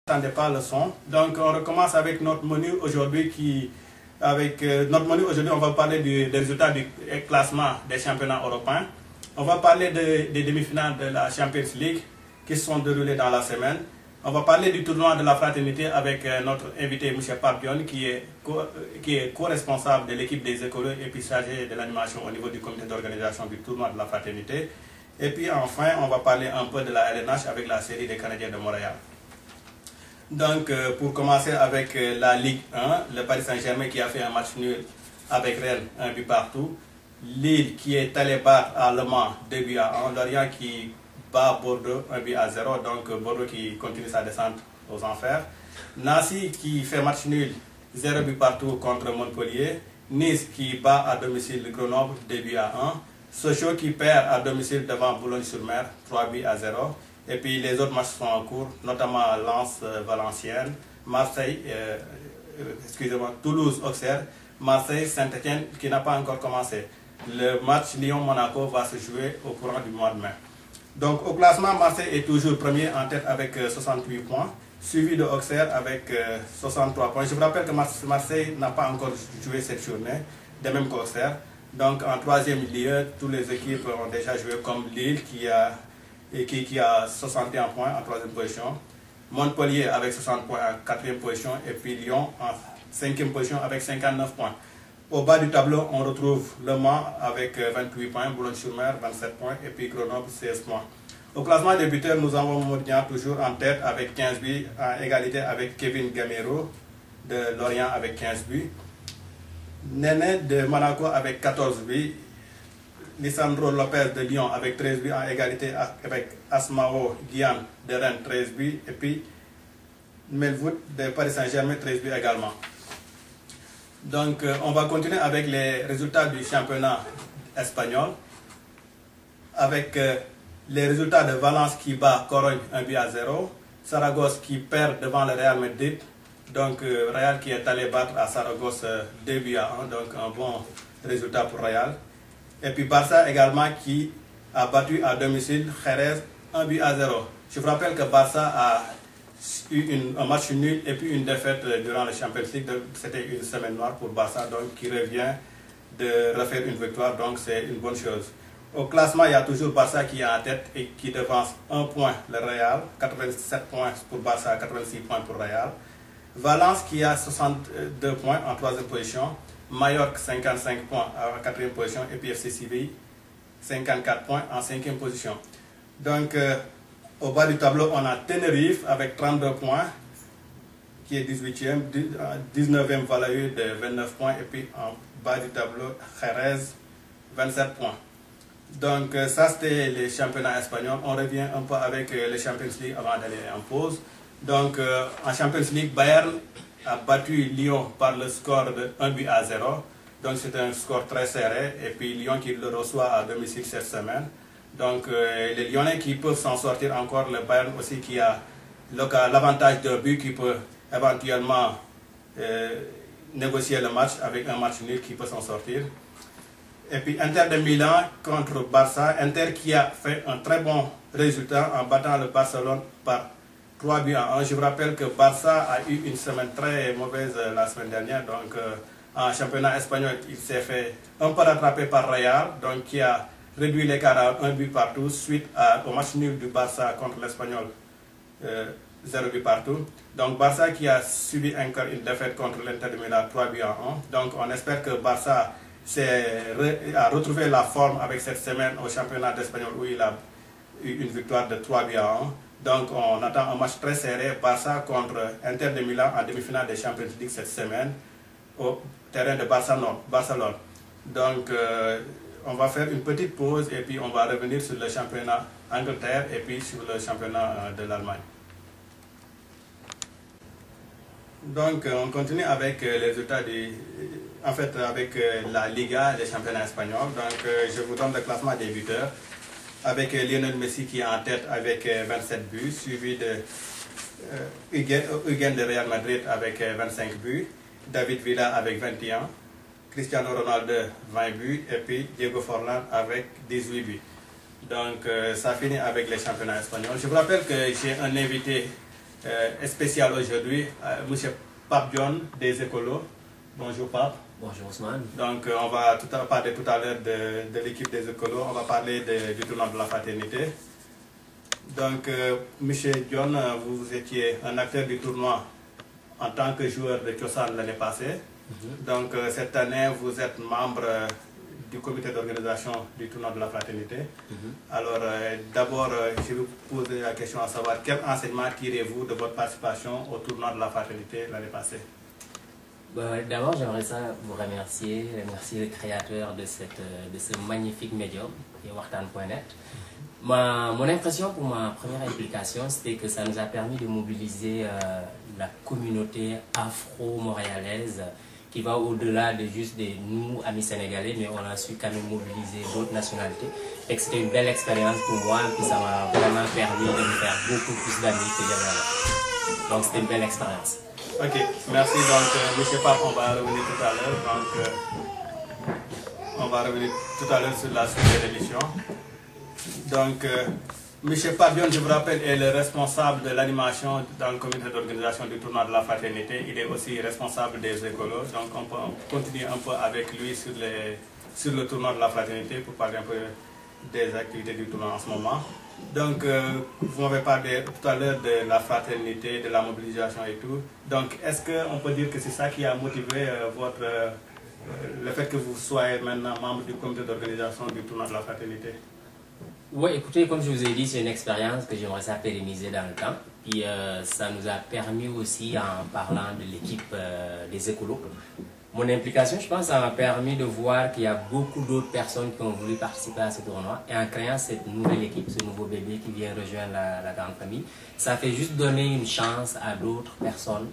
N'entendez pas le son. Donc on recommence avec notre menu aujourd'hui on va parler des résultats du classement des championnats européens. On va parler des demi-finales de la Champions League qui se sont déroulées dans la semaine. On va parler du tournoi de la fraternité avec notre invité M. Papion qui est co-responsable de l'équipe des écoles et puis chargé de l'animation au niveau du comité d'organisation du tournoi de la fraternité. Et puis enfin, on va parler un peu de la LNH avec la série des Canadiens de Montréal. Donc, pour commencer avec la Ligue 1, le Paris Saint-Germain qui a fait un match nul avec Rennes, un but partout. Lille qui est allé battre à Le Mans 2 buts à 1. Lorient qui bat Bordeaux 1 but à 0. Donc, Bordeaux qui continue sa descente aux enfers. Nancy qui fait match nul 0 but partout contre Montpellier. Nice qui bat à domicile Grenoble 2 buts à 1. Sochaux qui perd à domicile devant Boulogne-sur-Mer 3 buts à 0. Et puis les autres matchs sont en cours, notamment Lens-Valenciennes, Toulouse-Auxerre, Marseille-Saint-Etienne qui n'a pas encore commencé. Le match Lyon-Monaco va se jouer au courant du mois de mai. Donc au classement, Marseille est toujours premier en tête avec 68 points, suivi de Auxerre avec 63 points. Je vous rappelle que Marseille n'a pas encore joué cette journée, de même qu'Auxerre. Donc en troisième lieu, toutes les équipes ont déjà joué comme Lille qui a 61 points en troisième position. Montpellier avec 60 points en quatrième position. Et puis Lyon en cinquième position avec 59 points. Au bas du tableau, on retrouve Le Mans avec 28 points, Boulogne-sur-Mer 27 points et puis Grenoble 16 points. Au classement des buteurs, nous avons Modian toujours en tête avec 15 buts, en égalité avec Kevin Gamero de Lorient avec 15 buts. Néné de Monaco avec 14 buts. Lisandro Lopez de Lyon avec 13 buts en égalité avec Asmao Gyan de Rennes 13 buts et puis Melwood de Paris Saint-Germain 13 buts également. Donc on va continuer avec les résultats du championnat espagnol avec les résultats de Valence qui bat Corogne 1 but à 0, Saragosse qui perd devant le Real Madrid, donc Real qui est allé battre à Saragosse 2 buts à 1, donc un bon résultat pour Real. Et puis Barça également qui a battu à domicile Jerez 1 but à 0. Je vous rappelle que Barça a eu un match nul et puis une défaite durant le Champions League. C'était une semaine noire pour Barça, donc qui revient de refaire une victoire, donc c'est une bonne chose. Au classement, il y a toujours Barça qui est en tête et qui devance 1 point le Real, 87 points pour Barça, 86 points pour Real. Valence qui a 62 points en troisième position. Mallorca 55 points en quatrième position et puis FC Séville 54 points en cinquième position. Donc au bas du tableau on a Tenerife avec 32 points qui est 18e, 19e Valladolid de 29 points et puis en bas du tableau Jerez 27 points. Donc ça c'était les championnats espagnols. On revient un peu avec les Champions League avant d'aller en pause. Donc en Champions League, Bayern a battu Lyon par le score de 1 but à 0. Donc c'est un score très serré. Et puis Lyon qui le reçoit à domicile cette semaine. Donc les Lyonnais qui peuvent s'en sortir encore. Le Bayern aussi qui a l'avantage de but qui peut éventuellement négocier le match avec un match nul qui peut s'en sortir. Et puis Inter de Milan contre Barça. Inter qui a fait un très bon résultat en battant le Barcelone par 3 buts à 1. Je vous rappelle que Barça a eu une semaine très mauvaise la semaine dernière. Donc en championnat espagnol, il s'est fait un peu rattraper par Real, donc qui a réduit l'écart à 1 but partout suite au match nul du Barça contre l'Espagnol 0 but partout. Donc Barça qui a subi encore une défaite contre l'Inter de Milan 3 buts à 1. Donc on espère que Barça a retrouvé la forme avec cette semaine au championnat d'Espagnol où il a eu une victoire de 3 buts à 1. Donc on attend un match très serré, Barça contre Inter de Milan en demi-finale des Champions League cette semaine au terrain de Barcelone. Donc on va faire une petite pause et puis on va revenir sur le championnat Angleterre et puis sur le championnat de l'Allemagne. Donc on continue avec les résultats avec la Liga des championnats espagnols. Donc je vous donne le classement des buteurs. Avec Lionel Messi qui est en tête avec 27 buts, suivi de Huguén de Real Madrid avec 25 buts, David Villa avec 21, Cristiano Ronaldo 20 buts et puis Diego Forlán avec 18 buts. Donc ça finit avec les championnats espagnols. Je vous rappelle que j'ai un invité spécial aujourd'hui. Monsieur Pape John des Écolos. Bonjour Pape. Bonjour Ousmane. Donc on va parler tout à l'heure de l'équipe des Écolos. On va parler du tournoi de la fraternité. Donc Monsieur John, vous étiez un acteur du tournoi en tant que joueur de Tiosan l'année passée. Donc cette année, vous êtes membre du comité d'organisation du tournoi de la fraternité. Alors d'abord, je vais vous poser la question à savoir quel enseignement tirez-vous de votre participation au tournoi de la fraternité l'année passée? D'abord, j'aimerais vous remercier le créateur de ce magnifique médium, qui est Wartan.net. Mon impression pour ma première implication, c'était que ça nous a permis de mobiliser la communauté afro-montréalaise qui va au-delà de juste nous, amis sénégalais, mais on a su quand même mobiliser d'autres nationalités. Et c'était une belle expérience pour moi, et puis ça m'a vraiment permis de me faire beaucoup plus d'amis que j'avais avant. Donc c'était une belle expérience. Ok, merci. Donc, monsieur Pape, on va revenir tout à l'heure. Donc, on va revenir tout à l'heure sur la suite de l'émission. Donc, monsieur Pape John, je vous rappelle, est le responsable de l'animation dans le comité d'organisation du tournoi de la fraternité. Il est aussi responsable des écolos. Donc, on peut continuer un peu avec lui sur le tournoi de la fraternité pour parler un peu des activités du tournoi en ce moment. Donc, vous m'avez parlé tout à l'heure de la fraternité, de la mobilisation et tout. Donc, est-ce qu'on peut dire que c'est ça qui a motivé le fait que vous soyez maintenant membre du comité d'organisation du tournoi de la fraternité? Oui, écoutez, comme je vous ai dit, c'est une expérience que j'aimerais ça pérenniser dans le temps. Puis ça nous a permis aussi, en parlant de l'équipe des écolos, mon implication, je pense, ça m'a permis de voir qu'il y a beaucoup d'autres personnes qui ont voulu participer à ce tournoi. Et en créant cette nouvelle équipe, ce nouveau bébé qui vient rejoindre la grande famille, ça fait juste donner une chance à d'autres personnes